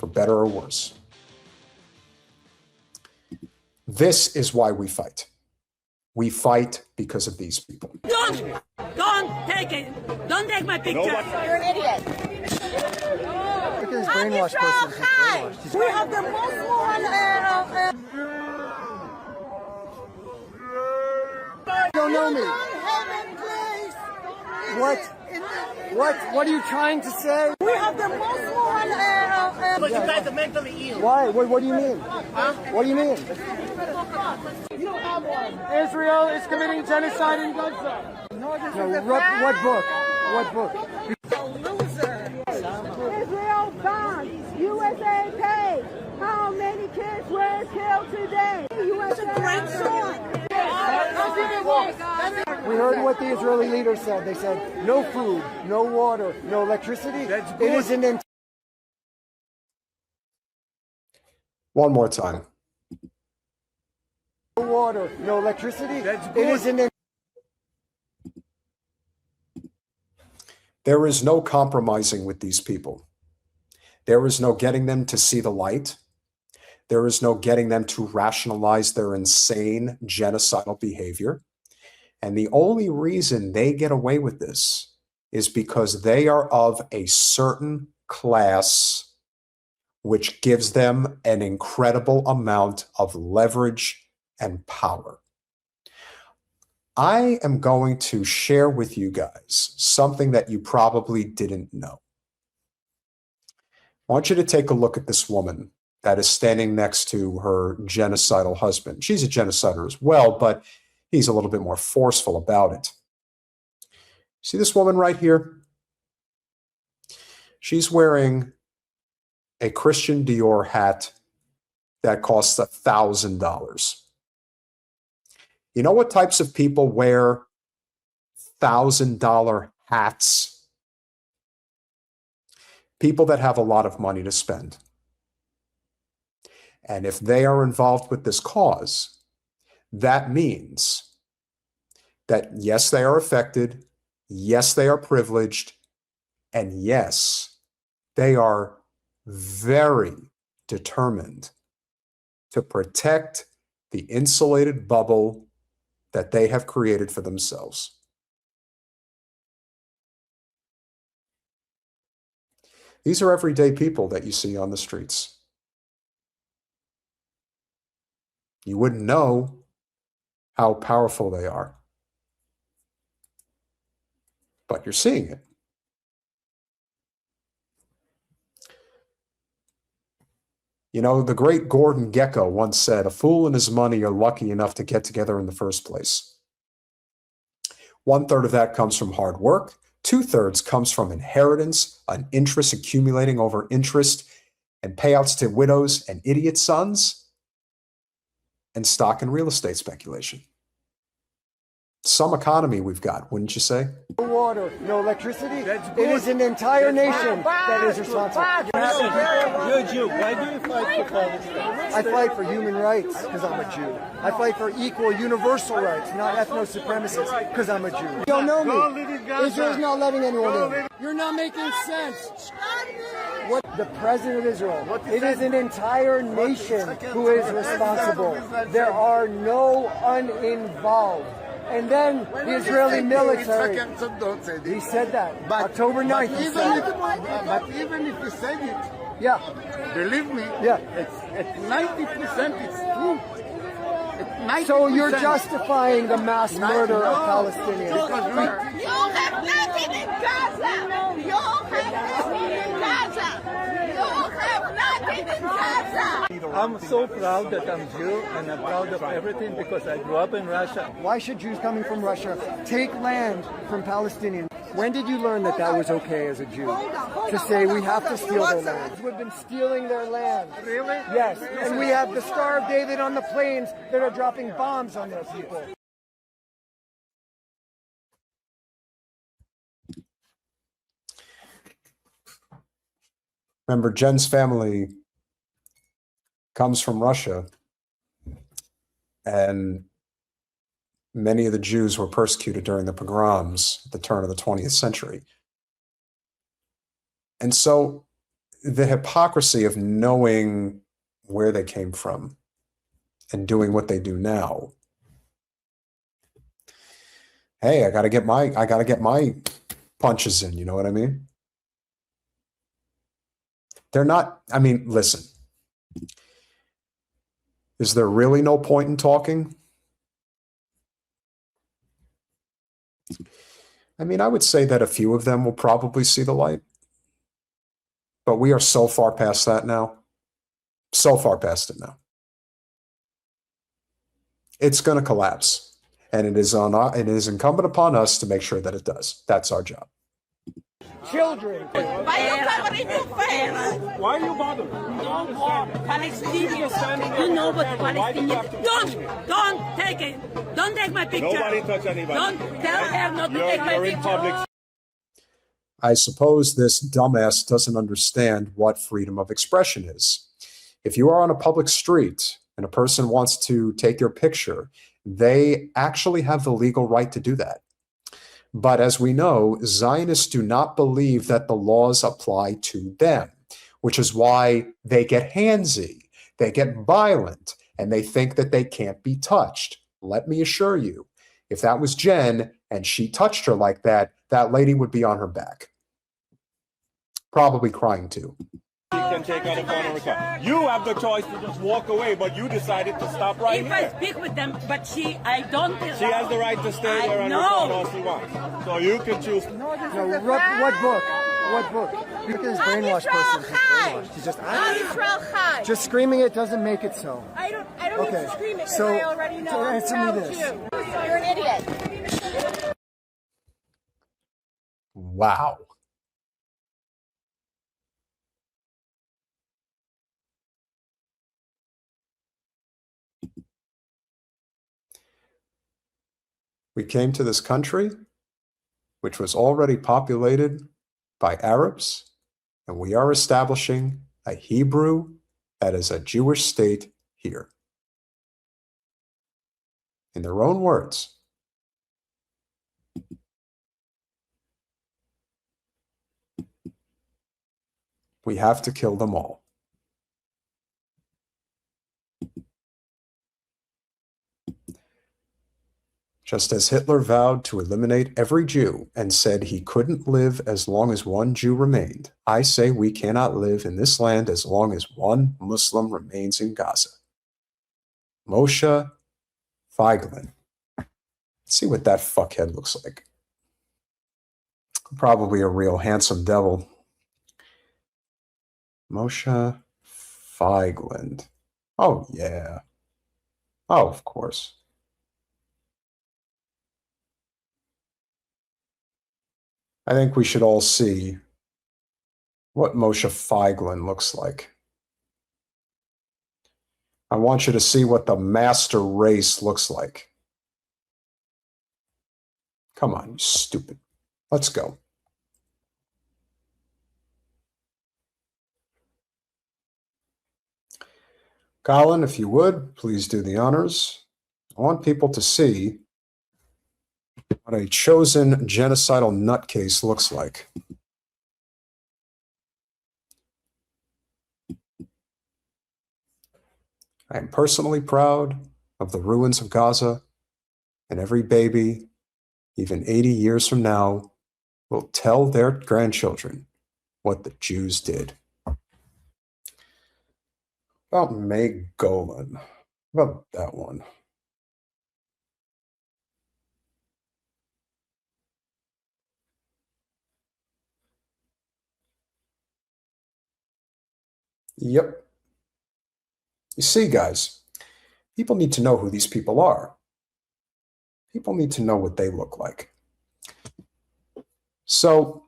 for better or worse. This is why we fight. We fight because of these people. Don't take it. Don't take my picture. You're an idiot. Look at this brainwashed person. We have the most one. You don't know me. What are you trying to say? We have the most one. But you guys are mentally ill. Why? What do you mean? What do you mean? Israel is committing genocide in Gaza. No, what book? What book? Israel bombs. USA paid. How many kids were killed today? It's a great song. We heard what the Israeli leaders said. They said no food, no water, no electricity. That's good. It isn't in. One more time. No water, no electricity. That's good. It isn't in. There is no compromising with these people. There is no getting them to see the light. There is no getting them to rationalize their insane genocidal behavior. And the only reason they get away with this is because they are of a certain class, which gives them an incredible amount of leverage and power. I am going to share with you guys something that you probably didn't know. I want you to take a look at this woman that is standing next to her genocidal husband. She's a genocider as well, but he's a little bit more forceful about it. See this woman right here? She's wearing a Christian Dior hat that costs $1,000. You know what types of people wear $1,000 hats? People that have a lot of money to spend. And if they are involved with this cause, that means that yes, they are affected, yes, they are privileged, and yes, they are very determined to protect the insulated bubble that they have created for themselves. These are everyday people that you see on the streets. You wouldn't know how powerful they are, but you're seeing it. You know, the great Gordon Gekko once said, "A fool and his money are lucky enough to get together in the first place." 1/3 of that comes from hard work. 2/3 comes from inheritance, an interest accumulating over interest, and payouts to widows and idiot sons, and stock and real estate speculation. Some economy we've got, wouldn't you say? No water, no electricity. It is an entire nation that is responsible. You're a Jew. Why do you fight for Palestine? I fight for human rights because I'm a Jew. I fight for equal universal rights, not ethno-supremacists, because I'm a Jew. You don't know me. Israel's not letting anyone in. You're not making sense. What the president of Israel, it is an entire nation who is responsible. There are no uninvolved. And then the Israeli military, he said that, October 9th, But even if you said it, yeah, believe me, yeah. it's 90% it's true. So you're justifying the mass murder of Palestinians. You have nothing in Gaza. You have nothing in Gaza. You have nothing in Gaza. I'm so proud that I'm Jew, and I'm proud of everything because I grew up in Russia. Why should Jews coming from Russia take land from Palestinians? When did you learn that that was okay as a Jew? To say we have to steal their land. We've been stealing their land. Really? Yes, and we have the Star of David on the planes that are dropping bombs on their people. Remember, Jen's family comes from Russia, and many of the Jews were persecuted during the pogroms at the turn of the 20th century. And so the hypocrisy of knowing where they came from and doing what they do now. Hey, I gotta get my punches in, you know what I mean? They're not, I mean, listen. Is there really no point in talking? I mean, I would say that a few of them will probably see the light. But we are so far past that now. So far past it now. It's going to collapse. And it is incumbent upon us to make sure that it does. That's our job. Children. Why you covering your face? Why are you bothered? Don't war. Palestinians. You know what Palestinians. Don't take it. Don't take my picture. Nobody touch anybody. Don't tell her not to take my You're in public. picture. I suppose this dumbass doesn't understand what freedom of expression is. If you are on a public street and a person wants to take your picture, they actually have the legal right to do that. But as we know, Zionists do not believe that the laws apply to them, which is why they get handsy, they get violent, and they think that they can't be touched. Let me assure you, if that was Jen and she touched her like that, that lady would be on her back. Probably crying too. You can take out a phone and record. You have the choice to just walk away, but you decided to stop right If here. I speak with them, but I don't. She has the right to stay there and record all she wants. So you can choose. No, what book? What book? Look at this brainwashed person. He's brainwashed. He's just High. Just screaming it doesn't make it so. I don't Okay, need to scream it because so I already know. to I'm answer proud me of this. you. You're an idiot. Wow. We came to this country, which was already populated by Arabs, and we are establishing a Hebrew that is a Jewish state here. In their own words. We have to kill them all. Just as Hitler vowed to eliminate every Jew and said he couldn't live as long as one Jew remained, I say we cannot live in this land as long as one Muslim remains in Gaza. Moshe Feiglin. Let's see what that fuckhead looks like. Probably a real handsome devil. Moshe Feiglin. Oh, yeah. Oh, of course. I think we should all see what Moshe Feiglin looks like. I want you to see what the master race looks like. Come on, you stupid. Let's go. Colin, if you would, please do the honors. I want people to see what a chosen genocidal nutcase looks like. I am personally proud of the ruins of Gaza, and every baby, even 80 years from now, will tell their grandchildren what the Jews did. About Meg Golan. About that one. Yep. You see, guys, people need to know who these people are. People need to know what they look like. So,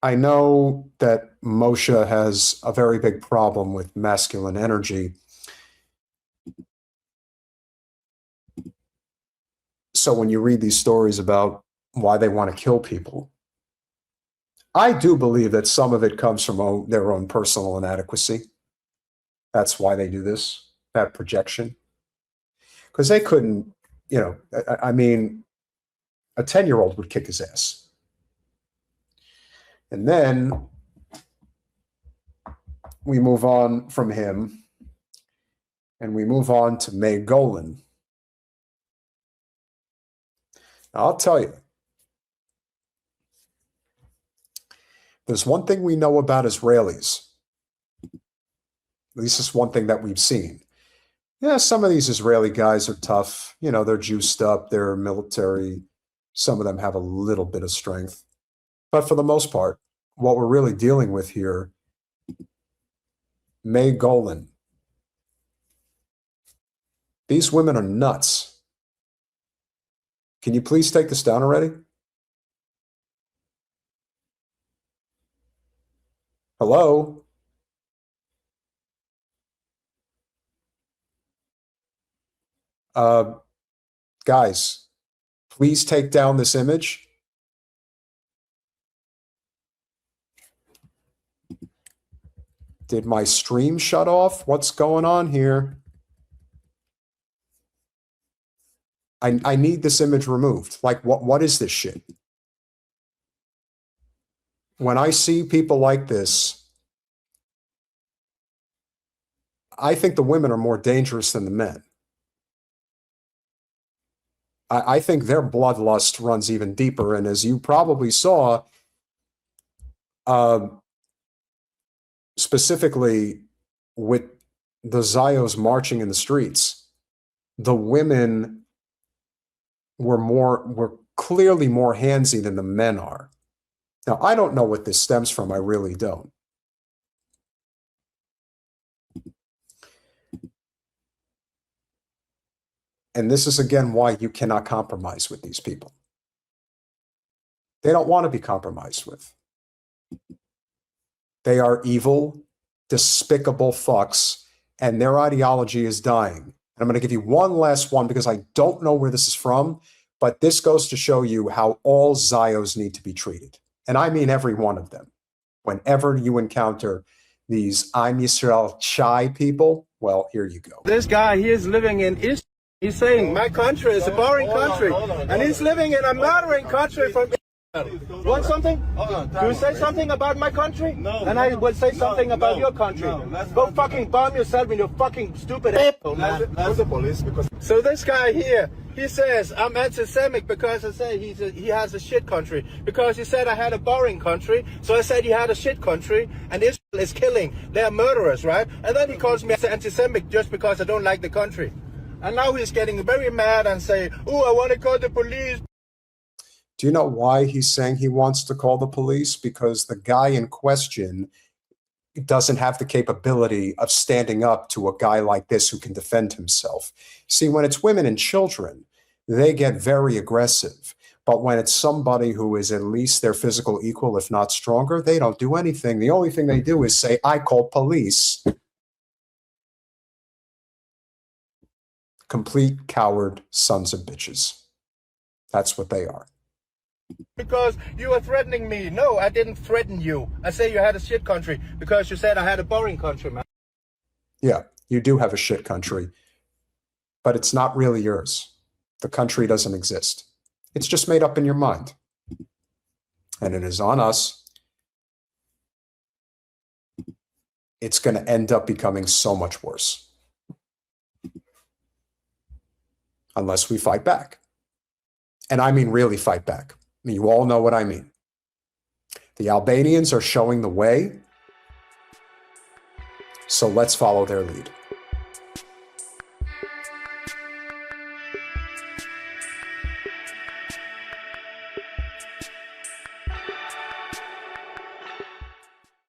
I know that Moshe has a very big problem with masculine energy. So when you read these stories about why they want to kill people, I do believe that some of it comes from their own personal inadequacy. That's why they do this, that projection. Because they couldn't, you know, I mean, a 10-year-old would kick his ass. And then we move on from him and we move on to May Golan. Now, I'll tell you, there's one thing we know about Israelis. At least it's one thing that we've seen. Yeah, some of these Israeli guys are tough. You know, they're juiced up, they're military. Some of them have a little bit of strength. But for the most part, what we're really dealing with here, May Golan. These women are nuts. Can you please take this down already? Hello? Guys, please take down this image. Did my stream shut off? What's going on here? I need this image removed. Like, what is this shit? When I see people like this, I think the women are more dangerous than the men. I think their bloodlust runs even deeper. And as you probably saw, specifically with the Zios marching in the streets, the women were clearly more handsy than the men are. Now, I don't know what this stems from. I really don't. And this is, again, why you cannot compromise with these people. They don't want to be compromised with. They are evil, despicable fucks, and their ideology is dying. And I'm going to give you one last one because I don't know where this is from, but this goes to show you how all Zios need to be treated. And I mean every one of them. Whenever you encounter these I'm Yisrael Chai people, well, here you go. This guy, he is living in Israel. He's saying my country is a boring country. And he's living in a murdering country from Israel. You want something? Do you say something about my country? No. And I will say something about your country. Go fucking bomb yourself in your fucking stupid asshole, man. That's the police because... So this guy here, he says I'm anti-Semitic because I say he has a shit country. Because he said I had a boring country, so I said he had a shit country, and Israel is killing. They are murderers, right? And then he calls me anti-Semitic just because I don't like the country. And now he's getting very mad and saying, oh, I want to call the police. Do you know why he's saying he wants to call the police? Because the guy in question doesn't have the capability of standing up to a guy like this who can defend himself. See, when it's women and children, they get very aggressive. But when it's somebody who is at least their physical equal, if not stronger, they don't do anything. The only thing they do is say, I call police. Complete coward sons of bitches. That's what they are. Because you were threatening me. No, I didn't threaten you. I say you had a shit country because you said I had a boring country, man. Yeah, you do have a shit country, but it's not really yours. The country doesn't exist. It's just made up in your mind. And it is on us. It's going to end up becoming so much worse. Unless we fight back. And I mean really fight back. I mean, you all know what I mean. The Albanians are showing the way, so let's follow their lead.